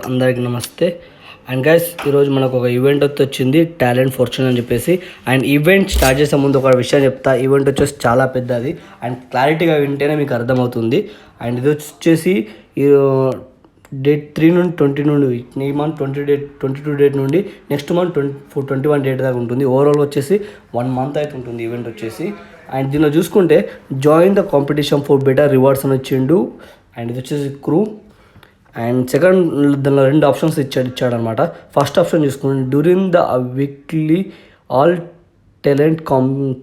అందరికి నమస్తే. And guys, ఈరోజు మనకు ఒక ఈవెంట్ వచ్చింది, టాలెంట్ ఫార్చ్యూన్ అని చెప్పేసి. అండ్ ఈవెంట్ స్టార్ట్ చేసే ముందు ఒక విషయం చెప్తా. ఈవెంట్ వచ్చేసి చాలా పెద్దది అండ్ క్లారిటీగా వింటేనే మీకు అర్థమవుతుంది. అండ్ ఇది వచ్చేసి డేట్ 3 నుండి 20 నుండి ఈ మంత్ 22 డేట్ నుండి నెక్స్ట్ మంత్ 21 డేట్ దాకా ఉంటుంది. ఓవరాల్ వచ్చేసి 1 మంత్ అయితే ఉంటుంది ఈవెంట్ వచ్చేసి. అండ్ దీనిలో చూసుకుంటే join the competition for better rewards అని వచ్చిండు. అండ్ ఇది వచ్చేసి క్రూ. అండ్ సెకండ్ దానిలో 2 ఆప్షన్స్ ఇచ్చాడనమాట. ఫస్ట్ ఆప్షన్ చూసుకుంటే during the weekly all talent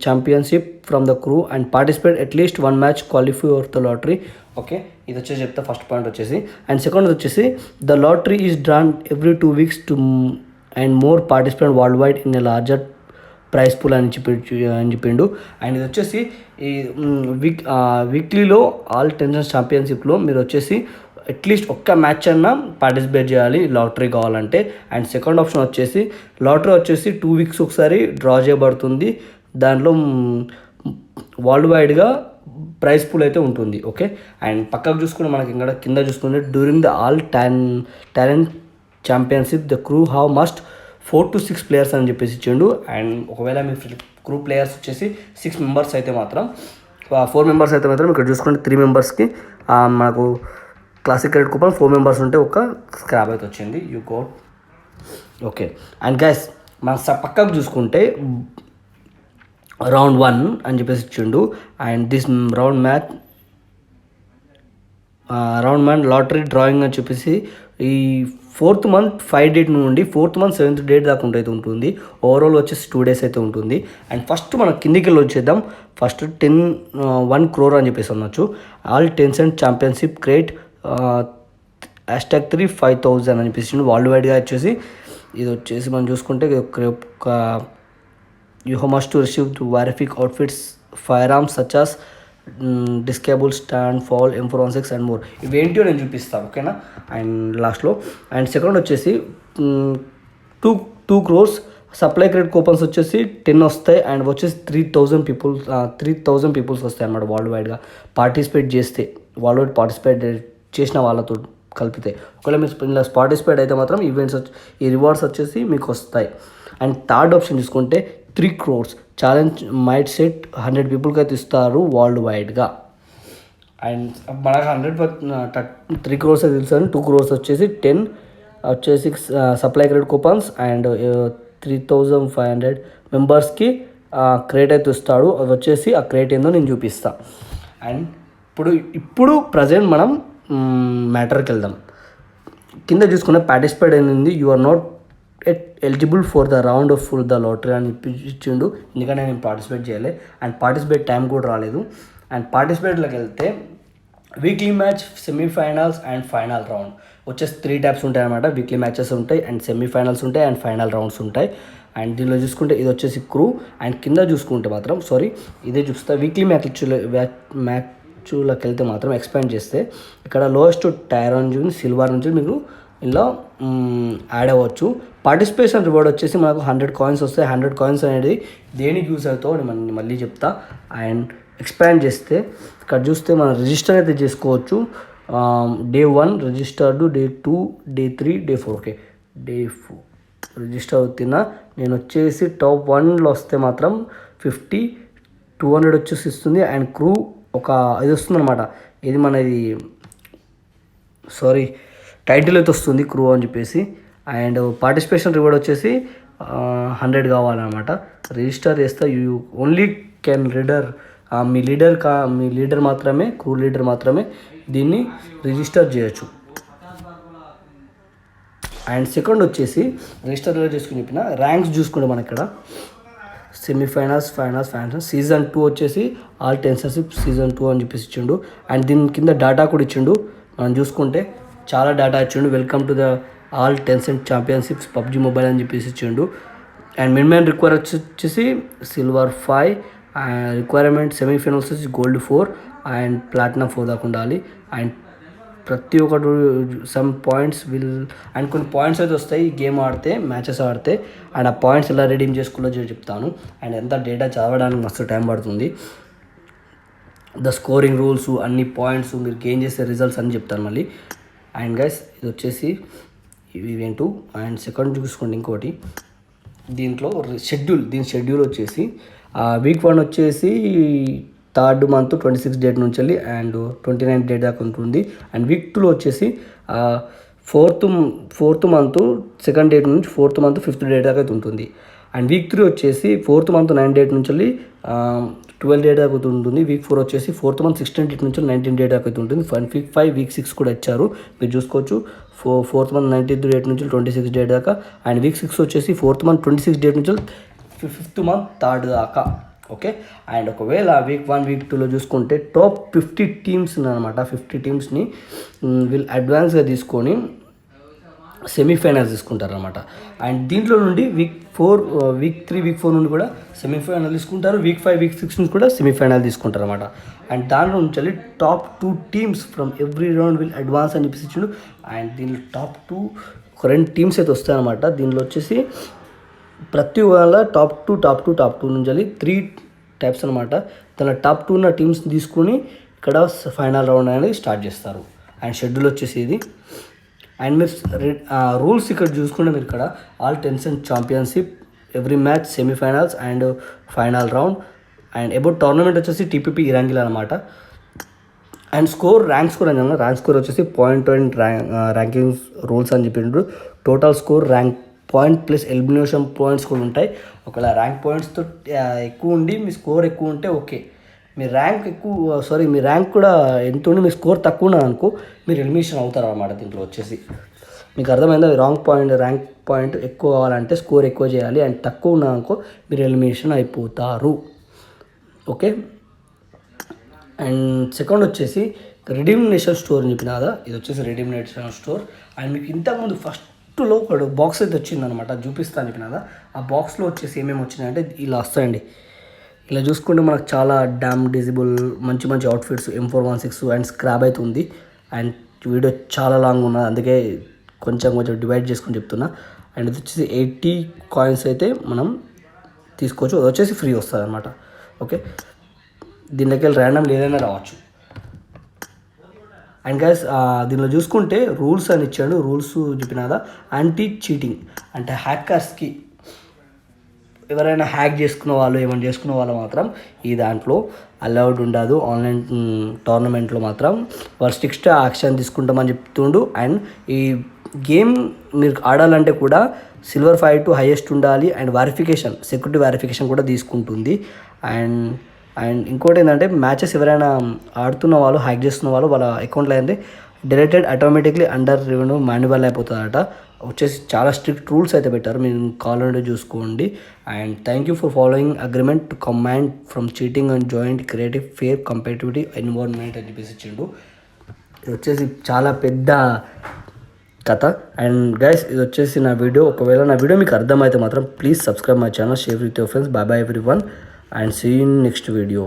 championship from the crew and participate at least 1 match qualify for the lottery. Okay, ఇది వచ్చేసి చెప్తా ఫస్ట్ పాయింట్ వచ్చేసి. అండ్ సెకండ్ వచ్చేసి the lottery is drawn every 2 weeks to and more participate world wide in a larger prize pool అని చెప్పిండు. And ఇది వచ్చేసి ఈ వీక్లీలో ఆల్ టెన్షన్ ఛాంపియన్షిప్లో మీరు వచ్చేసి అట్లీస్ట్ ఒక్క మ్యాచ్ అన్నా పార్టిసిపేట్ చేయాలి లాటరీ కావాలంటే. అండ్ సెకండ్ ఆప్షన్ వచ్చేసి లాటరీ వచ్చేసి 2 weeks ఒకసారి డ్రా చేయబడుతుంది. దాంట్లో వరల్డ్ వైడ్గా ప్రైజ్ పూల్ అయితే ఉంటుంది. ఓకే, అండ్ పక్కకు చూసుకుంటే మనకి ఇంకా కింద చూసుకుంటే during the all talent championship the crew have must 4 to 6 players అని చెప్పేసి ఇచ్చిండు. అండ్ ఒకవేళ మీ క్రూ ప్లేయర్స్ వచ్చేసి 6 members అయితే మాత్రం 4 members అయితే మాత్రం ఇక్కడ చూసుకుంటే 3 membersకి మనకు క్లాసిక్ క్రెడిట్ కూపన్, 4 members ఉంటే ఒక స్క్రాప్ అయితే వచ్చింది. You got. Okay, and guys మన పక్కకు చూసుకుంటే రౌండ్ 1 అని చెప్పేసి ఇచ్చిండు. And this round man lottery drawing అని చెప్పేసి ఈ 4th month 5 date నుండి 4th month 7th date దాకా అయితే ఉంటుంది. ఓవరాల్ వచ్చేసి 2 days అయితే ఉంటుంది. అండ్ ఫస్ట్ మనం కిందికి వెళ్ళి వచ్చేద్దాం. ఫస్ట్ 1 crore అని చెప్పేసి అనొచ్చు. ఆల్ టెన్సెంట్ ఛాంపియన్షిప్ క్రియేట్ #3 5000 అని చెప్పేసి వరల్డ్ వైడ్గా వచ్చేసి ఇది వచ్చేసి మనం చూసుకుంటే యూ మస్ట్ రిసీవ్ వారిఫిక్ outfits fire arms such as డిస్కేబుల్ stand fall M416 and more. ఇవేంటో నేను చూపిస్తాను, ఓకేనా. అండ్ లాస్ట్లో అండ్ సెకండ్ వచ్చేసి 2 crores సప్లై క్రెడిట్ కూపన్స్ వచ్చేసి 10 వస్తాయి. అండ్ వచ్చేసి 3000 పీపుల్స్ వస్తాయి అన్నమాట వరల్డ్ వైడ్గా పార్టిసిపేట్ చేస్తే. వరల్డ్ వైడ్ పార్టిసిపేట్ చేసిన వాళ్ళతో కలిపితే. ఒకవేళ మీరు పార్టిసిపేట్ అయితే మాత్రం ఈ రివార్డ్స్ వచ్చేసి మీకు వస్తాయి. అండ్ థర్డ్ ఆప్షన్ చూసుకుంటే 3 crores ఛాలెంజ్ మైట్ సెట్ 100 peopleకి అయితే ఇస్తారు వరల్డ్ వైడ్గా. అండ్ మనకు 3 crores అయితే తెలుసు. 2 crores వచ్చేసి 10 వచ్చేసి సప్లై క్రెడిట్ కూపన్స్ అండ్ 3500 మెంబర్స్కి క్రియేట్ అయితే ఇస్తాడు. అది వచ్చేసి ఆ క్రియేట్ ఏందో నేను చూపిస్తాను. అండ్ ఇప్పుడు ప్రజెంట్ మనం మ్యాటర్కి వెళ్దాం. కింద చూసుకున్న పార్టిసిపేట్ అయింది you are not eligible for the round of the lottery అని ఇచ్చిండు. ఎందుకంటే నేను పార్టిసిపేట్ చేయాలి అండ్ పార్టిసిపేట్ టైం కూడా రాలేదు. అండ్ పార్టిసిపేట్లోకి వెళ్తే weekly match, semifinals and final round వచ్చేసి 3 types ఉంటాయి అన్నమాట. వీక్లీ మ్యాచెస్ ఉంటాయి అండ్ సెమీఫైనల్స్ ఉంటాయి అండ్ ఫైనల్ రౌండ్స్ ఉంటాయి. అండ్ దీనిలో చూసుకుంటే ఇది వచ్చేసి క్రూ. అండ్ కింద చూసుకుంటే మాత్రం ఇదే చూస్తా వీక్లీ మ్యాచ్లోకి వెళ్తే మాత్రం ఎక్స్పాండ్ చేస్తే ఇక్కడ లోయెస్ట్ టైర్ నుంచి సిల్వర్ నుంచి మీకు ఇలా యాడ్ అవ్వచ్చు. పార్టిసిపేషన్ రివార్డ్ వచ్చేసి మనకు 100 coins వస్తాయి. 100 coins అనేది దేనికి యూజ్ అవుతావు నేను మళ్ళీ చెప్తా. అండ్ ఎక్స్పాండ్ చేస్తే ఇక్కడ చూస్తే మనం రిజిస్టర్ అయితే చేసుకోవచ్చు. Day 1 registered, Day 2, Day 3, Day 4. Okay, Day 4 register అవుతున్నా. నేను వచ్చేసి టాప్ 1లో వస్తే మాత్రం 50, 200 వచ్చేసి ఇస్తుంది. అండ్ క్రూ ఒక ఇది వస్తుంది అనమాట. ఇది మనది టైటిల్ అయితే వస్తుంది క్రూ అని చెప్పేసి. అండ్ పార్టిసిపేషన్ రివార్డ్ వచ్చేసి 100 కావాలన్నమాట. రిజిస్టర్ చేస్తే you only can me leader మాత్రమే, క్రూ లీడర్ మాత్రమే దీన్ని రిజిస్టర్ చేయొచ్చు. అండ్ సెకండ్ వచ్చేసి రిజిస్టర్ చేసుకుని చెప్పిన ర్యాంక్స్ చూసుకుంటే మన ఇక్కడ సెమీఫైనల్స్, ఫైనల్స్ సీజన్ 2 వచ్చేసి ఆల్ టెన్సన్షిప్ సీజన్ 2 అని చెప్పేసి ఇచ్చిండు. అండ్ దీని కింద డేటా కూడా ఇచ్చిండు. మనం చూసుకుంటే చాలా డేటా ఇచ్చిండు. Welcome to the all Tencent championships PUBG mobile అని చెప్పేసి ఇచ్చిండు. అండ్ మినిమం రిక్వైర్ వచ్చేసి సిల్వర్ 5, రిక్వైర్మెంట్ సెమీఫైనల్స్ వచ్చేసి గోల్డ్ 4 అండ్ ప్లాటినం 4 దాకా ఉండాలి. అండ్ ప్రతి ఒక్కటి సమ్ పాయింట్స్ అండ్ కొన్ని పాయింట్స్ అయితే వస్తాయి గేమ్ ఆడితే, మ్యాచెస్ ఆడితే. అండ్ ఆ పాయింట్స్ ఎలా రిడీమ్ చేసుకోవాలో చెప్తాను. అండ్ ఎంత డేటా చదవడానికి మస్తు టైం పడుతుంది. ద స్కోరింగ్ రూల్స్, అన్ని పాయింట్స్, మీరు గెయిన్ చేసే రిజల్ట్స్ అని చెప్తాను మళ్ళీ. అండ్ గైస్ ఇది వచ్చేసి ఈవెంట్. అండ్ సెకండ్ చూసుకోండి ఇంకోటి, దీంట్లో దీని షెడ్యూల్ వచ్చేసి వీక్ 1 వచ్చేసి 3rd month 26 డేట్ నుంచి వెళ్ళి అండ్ 29 డేట్ దాకా ఉంటుంది. అండ్ వీక్ 2లో వచ్చేసి 4th month 2nd డేట్ నుంచి 4th month 5th డేట్ దాకా అయితే ఉంటుంది. అండ్ వీక్ 3 వచ్చేసి 4th month 9 డేట్ నుంచి వెళ్ళి 12 డేట్ దాకా ఉంటుంది. వీక్ 4 వచ్చేసి 4th month 16 డేట్ నుంచి 19 డేట్ దాకా అయితే ఉంటుంది. వీక్ 5 వీక్ 6 కూడా ఇచ్చారు, మీరు చూసుకోవచ్చు. 4th month 19th డేట్ నుంచి 26 డేట్ దాకా. అండ్ వీక్ 6 వచ్చేసి 4th month 26 డేట్ నుంచి 5th month 3rd దాకా. ఓకే. అండ్ ఒకవేళ వీక్ 1 వీక్ 2లో చూసుకుంటే టాప్ 50 టీమ్స్ అనమాట. 50 టీమ్స్ని వీళ్ళు అడ్వాన్స్గా తీసుకొని సెమీఫైనల్స్ తీసుకుంటారు అనమాట. అండ్ దీంట్లో నుండి వీక్ 4 వీక్ 3 వీక్ 4 నుండి కూడా సెమీఫైనల్ తీసుకుంటారు. వీక్ 5 వీక్ 6 నుంచి కూడా సెమీఫైనల్ తీసుకుంటారు అనమాట. అండ్ దాంట్లో నుంచి top 2 teams from every round will advance అని చెప్పేసి ఇచ్చిండు. అండ్ దీనిలో టాప్ 2 2 టీమ్స్ అయితే వస్తాయన్నమాట. దీనిలో వచ్చేసి ప్రతి వాళ్ళ టాప్ 2 నుంచి 3 టైప్స్ అనమాట. దానిలో టాప్ 2 ఉన్న టీమ్స్ తీసుకుని ఇక్కడ ఫైనల్ రౌండ్ అనేది స్టార్ట్ చేస్తారు. అండ్ షెడ్యూల్ వచ్చేసి ఇది. అండ్ మీరు రూల్స్ ఇక్కడ చూసుకుంటే మీరు ఇక్కడ all 10 cent championship, every match semifinals and final round. And about tournament వచ్చేసి టీపీపీ ఇరాంగిల్ అనమాట. అండ్ ర్యాంక్ స్కోర్ వచ్చేసి పాయింట్ ర్యాంకింగ్స్ రూల్స్ అని చెప్పిండ్రు. Total score, rank point plus elimination points కూడా ఉంటాయి. ఒకవేళ ర్యాంక్ పాయింట్స్తో ఎక్కువ ఉండి మీ స్కోర్ ఎక్కువ ఉంటే ఓకే, మీ ర్యాంక్ కూడా ఎంత ఉండి మీ స్కోర్ తక్కువ ఉన్నది అనుకో, మీరు ఎలిమినేషన్ అవుతారు అన్నమాట. దీంట్లో వచ్చేసి మీకు అర్థమైందా, ర్యాంక్ పాయింట్ ఎక్కువ కావాలంటే స్కోర్ ఎక్కువ చేయాలి, అండ్ తక్కువ ఉన్నది అనుకో మీరు ఎలిమినేషన్ అయిపోతారు. ఓకే. అండ్ సెకండ్ వచ్చేసి రిడీమ్ నేషన్ స్టోర్ అని చెప్పిన కదా, ఇది వచ్చేసి రిడీమ్ నేషన్ స్టోర్. అండ్ మీకు ఇంతకుముందు ఫస్ట్లో ఒక బాక్స్ అయితే వచ్చిందనమాట, చూపిస్తాను చెప్పిన కదా. ఆ బాక్స్లో వచ్చేసి ఏమేమి వచ్చినాయంటే ఇలా వస్తాయండి. ఇలా చూసుకుంటే మనకు చాలా డ్యామ్ డిజిబుల్ మంచి మంచి అవుట్ఫిట్స్ M416 అండ్ స్క్రాబ్ అయితే ఉంది. అండ్ వీడియో చాలా లాంగ్ ఉన్నది, అందుకే కొంచెం డివైడ్ చేసుకొని చెప్తున్నా. అండ్ ఇది వచ్చేసి 80 కాయిన్స్ అయితే మనం తీసుకోవచ్చు, అది వచ్చేసి ఫ్రీ వస్తుంది అనమాట. ఓకే. దీనిలోకి వెళ్ళి ర్యాండమ్ ఏదైనా రావచ్చు. అండ్ గైస్ దీనిలో చూసుకుంటే రూల్స్ అని ఇచ్చాడు. రూల్స్ చెప్పినాదా, యాంటీ చీటింగ్ అంటే హ్యాకర్స్కి ఎవరైనా హ్యాక్ చేసుకున్న వాళ్ళు ఏమైనా చేసుకున్న వాళ్ళు మాత్రం ఈ దాంట్లో అలౌడ్ ఉండదు. ఆన్లైన్ టోర్నమెంట్లో మాత్రం వాళ్ళు స్ట్రిక్ట్ యాక్షన్ తీసుకుంటామని చెప్తుండు. అండ్ ఈ గేమ్ మీరు ఆడాలంటే కూడా Silver 5 to హైయెస్ట్ ఉండాలి. అండ్ సెక్యూరిటీ వెరిఫికేషన్ కూడా తీసుకుంటుంది. అండ్ ఇంకోటి ఏంటంటే మ్యాచెస్ ఎవరైనా ఆడుతున్న వాళ్ళు హ్యాక్ చేస్తున్న వాళ్ళు వాళ్ళ అకౌంట్లో అయితే deleted automatically under revenue manual అయిపోతుందట. వచ్చేసి చాలా స్ట్రిక్ట్ రూల్స్ అయితే పెట్టారు, మీరు కావాలంటే చూసుకోండి. And thank you for following agreement to command from cheating and joint creative fair compatibility environment అని చెప్పేసి ఇచ్చిండు. ఇది వచ్చేసి చాలా పెద్ద కథ. అండ్ గైస్ ఇది వచ్చేసి నా వీడియో. ఒకవేళ నా వీడియో మీకు అర్థమైతే మాత్రం please subscribe my channel, share with your friends. By by everyone and see you in next video.